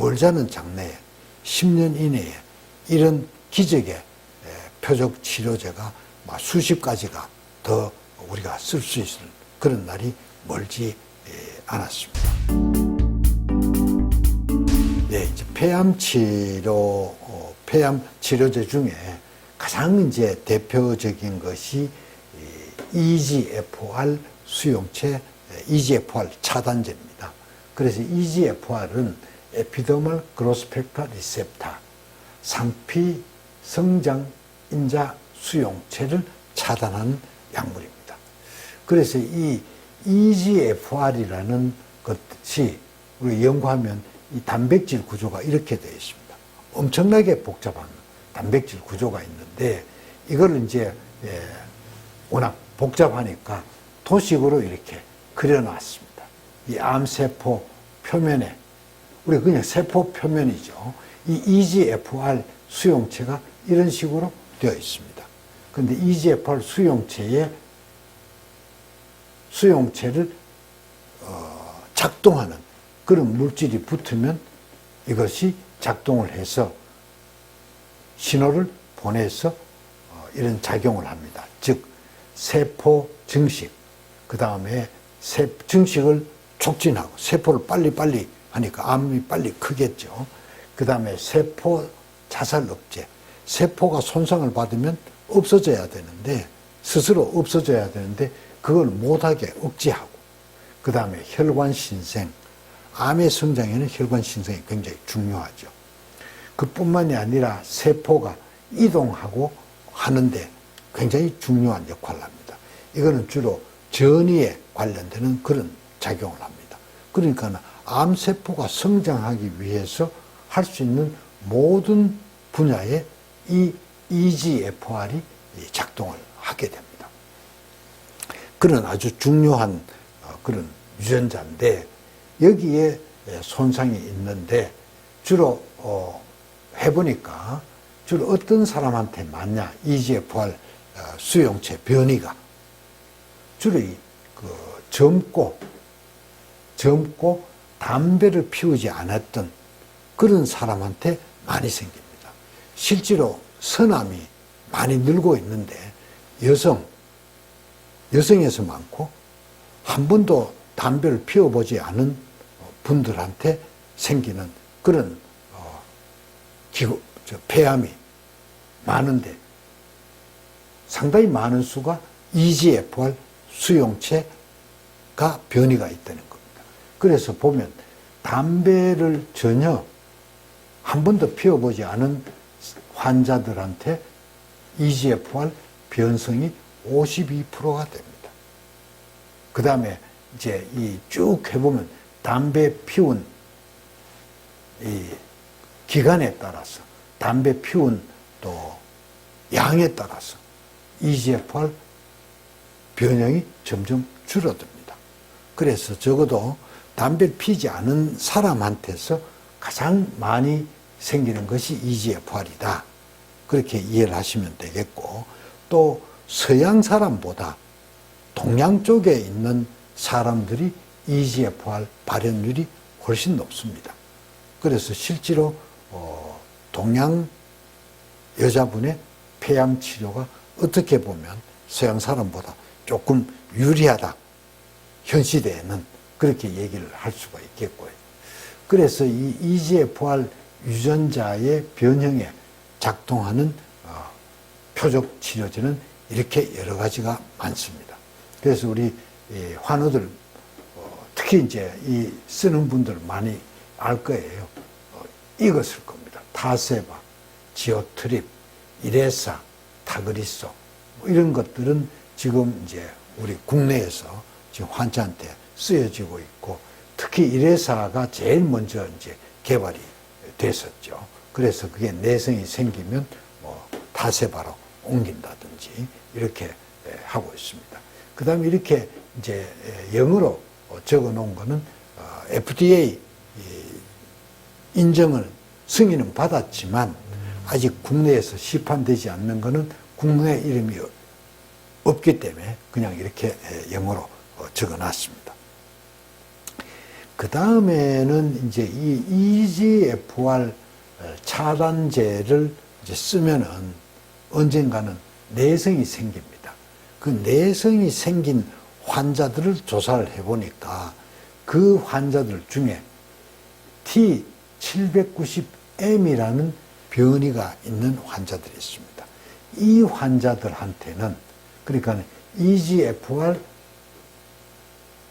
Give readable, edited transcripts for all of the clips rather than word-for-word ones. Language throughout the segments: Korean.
멀지 않은 장래에 10년 이내에 이런 기적의 표적 치료제가 수십 가지가 더 우리가 쓸 수 있을 그런 날이 멀지 않았습니다. 네, 이제 폐암 치료제 중에 가장 이제 대표적인 것이 EGFR 수용체 EGFR 차단제입니다. 그래서 EGFR은 에피더멀 그로스 팩터 리셉터 상피 성장 인자 수용체를 차단하는 약물입니다. 그래서 이 EGFR이라는 것이 우리 연구하면 이 단백질 구조가 이렇게 되어 있습니다. 엄청나게 복잡한 단백질 구조가 있는데 이걸 이제 워낙 복잡하니까 도식으로 이렇게 그려놨습니다. 이 암세포 표면에 우리 그냥 세포 표면이죠. 이 EGFR 수용체가 이런 식으로 되어 있습니다. 그런데 EGFR 수용체를 작동하는 그런 물질이 붙으면 이것이 작동을 해서 신호를 보내서 이런 작용을 합니다. 즉 세포 증식, 그 다음에 증식을 촉진하고 세포를 빨리빨리 하니까 암이 빨리 크겠죠. 그 다음에 세포 자살 억제, 세포가 손상을 받으면 없어져야 되는데 스스로 없어져야 되는데 그걸 못하게 억제하고, 그 다음에 혈관 신생, 암의 성장에는 혈관 신생이 굉장히 중요하죠. 그뿐만이 아니라 세포가 이동하고 하는데 굉장히 중요한 역할을 합니다. 이거는 주로 전이에 관련되는 그런 작용을 합니다. 그러니까 암세포가 성장하기 위해서 할 수 있는 모든 분야에 이 EGFR이 작동을 하게 됩니다. 그런 아주 중요한 그런 유전자인데 여기에 손상이 있는데 주로 해보니까 주로 어떤 사람한테 맞냐, EGFR 수용체 변이가 주로 젊고 담배를 피우지 않았던 그런 사람한테 많이 생깁니다. 실제로 서남이 많이 늘고 있는데 여성에서 많고 한 번도 담배를 피워보지 않은 분들한테 생기는 그런 폐암이 많은데 상당히 많은 수가 EGFR 수용체가 변이가 있다는 겁니다. 그래서 보면 담배를 전혀 한 번도 피워보지 않은 환자들한테 EGFR 변성이 52%가 됩니다. 그 다음에 이제 쭉 해보면 담배 피운 이 기간에 따라서 담배 피운 또 양에 따라서 EGFR 변형이 점점 줄어듭니다. 그래서 적어도 담배를 피지 않은 사람한테서 가장 많이 생기는 것이 EGFR이다. 그렇게 이해를 하시면 되겠고, 또 서양 사람보다 동양 쪽에 있는 사람들이 EGFR 발현율이 훨씬 높습니다. 그래서 실제로 동양 여자분의 폐암 치료가 어떻게 보면 서양 사람보다 조금 유리하다. 현 시대에는 그렇게 얘기를 할 수가 있겠고요. 그래서 이 EGFR 유전자의 변형에 작동하는 표적 치료제는 이렇게 여러 가지가 많습니다. 그래서 우리 환우들 특히 이제 쓰는 분들 많이 알 거예요. 이거 쓸 겁니다. 타세바, 지오트립, 이레사, 타그리소 이런 것들은 지금 이제 우리 국내에서 지금 환자한테 쓰여지고 있고, 특히 이레사가 제일 먼저 이제 개발이 됐었죠. 그래서 그게 내성이 생기면 타세바로 옮긴다든지 이렇게 하고 있습니다. 그 다음에 이렇게 이제 영어로 적어 놓은 거는 FDA 인정을 승인은 받았지만 아직 국내에서 시판되지 않는 거는 국내 이름이 없기 때문에 그냥 이렇게 영어로 적어 놨습니다. 그 다음에는 이제 이 EGFR 차단제를 이제 쓰면은 언젠가는 내성이 생깁니다. 그 내성이 생긴 환자들을 조사를 해보니까 그 환자들 중에 T790M이라는 변이가 있는 환자들이 있습니다. 이 환자들한테는, 그러니까 EGFR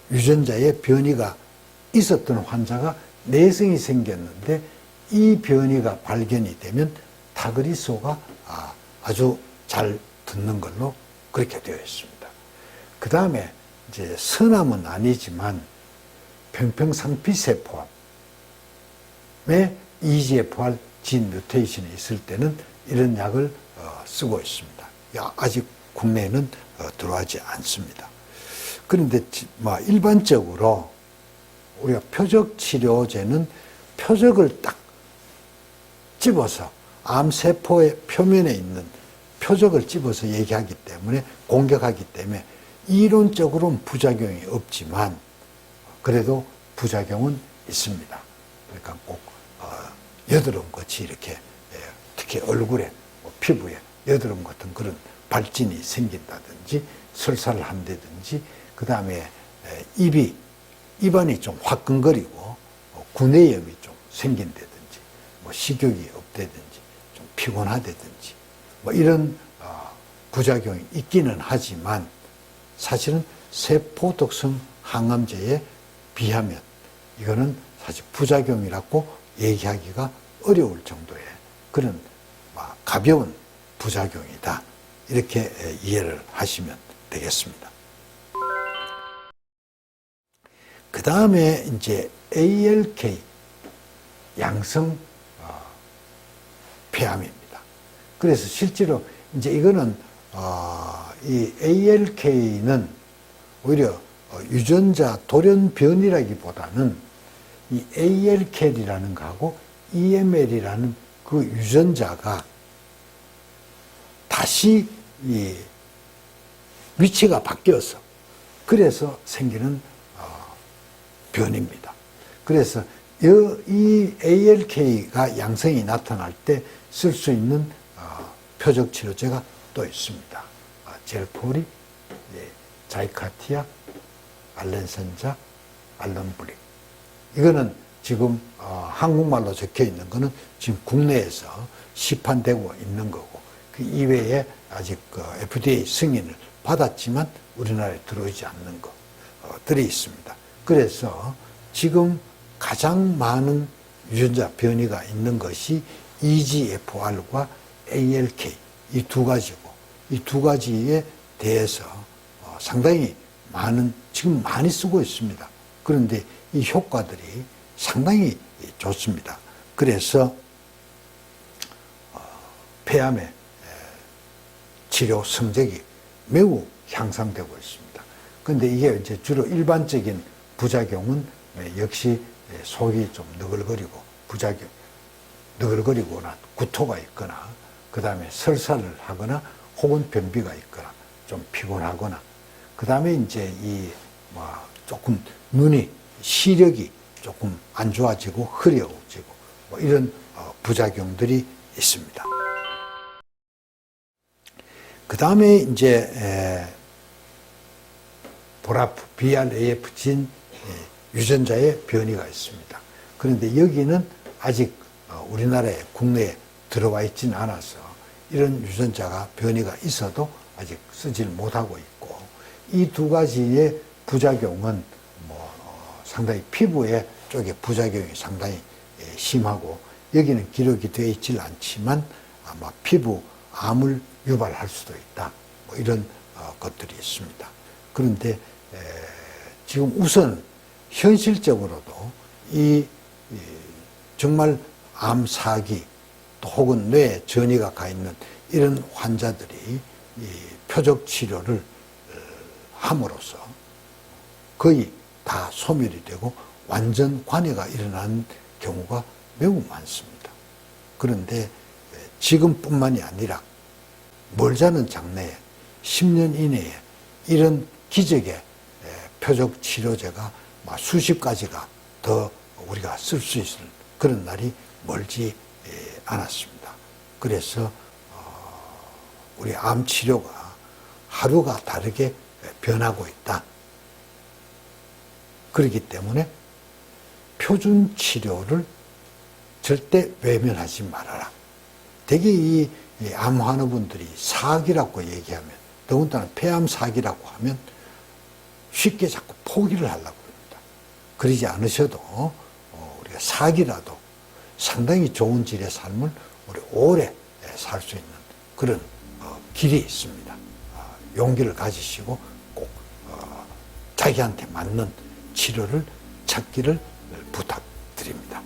유전자의 변이가 있었던 환자가 내성이 생겼는데 이 변이가 발견이 되면 타그리소가 아주 잘 듣는 걸로 그렇게 되어 있습니다. 그 다음에 이제 선암은 아니지만 평평상피세포암에 EGFR 진 뮤테이션이 있을 때는 이런 약을 쓰고 있습니다. 아직 국내에는 들어가지 않습니다. 그런데 일반적으로 우리가 표적 치료제는 표적을 딱 집어서 암세포의 표면에 있는 표적을 집어서 얘기하기 때문에, 공격하기 때문에 이론적으로는 부작용이 없지만 그래도 부작용은 있습니다. 그러니까 꼭 여드름 같이 이렇게, 특히 얼굴에, 피부에 여드름 같은 그런 발진이 생긴다든지 설사를 한다든지, 그 다음에 입안이 좀 화끈거리고 구내염이 좀 생긴다든지, 식욕이 없다든지, 좀 피곤하다든지, 이런 부작용이 있기는 하지만 사실은 세포독성 항암제에 비하면 이거는 사실 부작용이라고 얘기하기가 어려울 정도의 그런 가벼운 부작용이다, 이렇게 이해를 하시면 되겠습니다. 그 다음에 이제 ALK 양성 폐암입니다. 그래서 실제로 이제 이거는 이 ALK는 오히려 유전자 돌연변이라기보다는 이 ALK이라는 거하고 EML이라는 그 유전자가 다시 이 위치가 바뀌어서 그래서 생기는 변입니다. 그래서 이 ALK가 양성이 나타날 때 쓸 수 있는 표적 치료제가 또 있습니다. 젤포리, 자이카티아, 알렌산자, 알론블릭. 이거는 지금 한국말로 적혀 있는 거는 지금 국내에서 시판되고 있는 거고, 그 이외에 아직 FDA 승인을 받았지만 우리나라에 들어오지 않는 것들이 있습니다. 그래서 지금 가장 많은 유전자 변이가 있는 것이 EGFR과 ALK, 이 두 가지고, 이 두 가지에 대해서 상당히 지금 많이 쓰고 있습니다. 그런데 이 효과들이 상당히 좋습니다. 그래서 폐암의 치료 성적이 매우 향상되고 있습니다. 그런데 이게 이제 주로 일반적인 부작용은 역시 속이 좀 너글거리고, 너글거리거나 구토가 있거나, 그 다음에 설사를 하거나, 혹은 변비가 있거나, 좀 피곤하거나, 그 다음에 이제 조금 시력이 조금 안 좋아지고 흐려지고, 이런 부작용들이 있습니다. 그 다음에 이제 BRAF 진 유전자의 변이가 있습니다. 그런데 여기는 아직 우리나라에 국내에 들어와 있지는 않아서 이런 유전자가 변이가 있어도 아직 쓰지를 못하고 있고, 이 두 가지의 부작용은 상당히 피부에 쪽에 부작용이 상당히 심하고, 여기는 기록이 되어 있질 않지만 아마 피부 암을 유발할 수도 있다, 이런 것들이 있습니다. 그런데 지금 우선 현실적으로도 정말 암 사기 또 혹은 뇌에 전이가 가 있는 이런 환자들이 이 표적 치료를 함으로써 거의 다 소멸이 되고 완전 관해가 일어나는 경우가 매우 많습니다. 그런데 지금뿐만이 아니라 멀지 않은 장래에 10년 이내에 이런 기적의 표적 치료제가 수십 가지가 더 우리가 쓸 수 있을 그런 날이 멀지 않았습니다. 그래서 우리 암 치료가 하루가 다르게 변하고 있다. 그렇기 때문에 표준 치료를 절대 외면하지 말아라. 대개 이 암 환우분들이 사기라고 얘기하면, 더군다나 폐암 사기라고 하면 쉽게 자꾸 포기를 하려고 합니다. 그러지 않으셔도 우리가 사기라도 상당히 좋은 질의 삶을 우리 오래 살 수 있는 그런 길이 있습니다. 용기를 가지시고 꼭 자기한테 맞는 치료를 찾기를 부탁드립니다.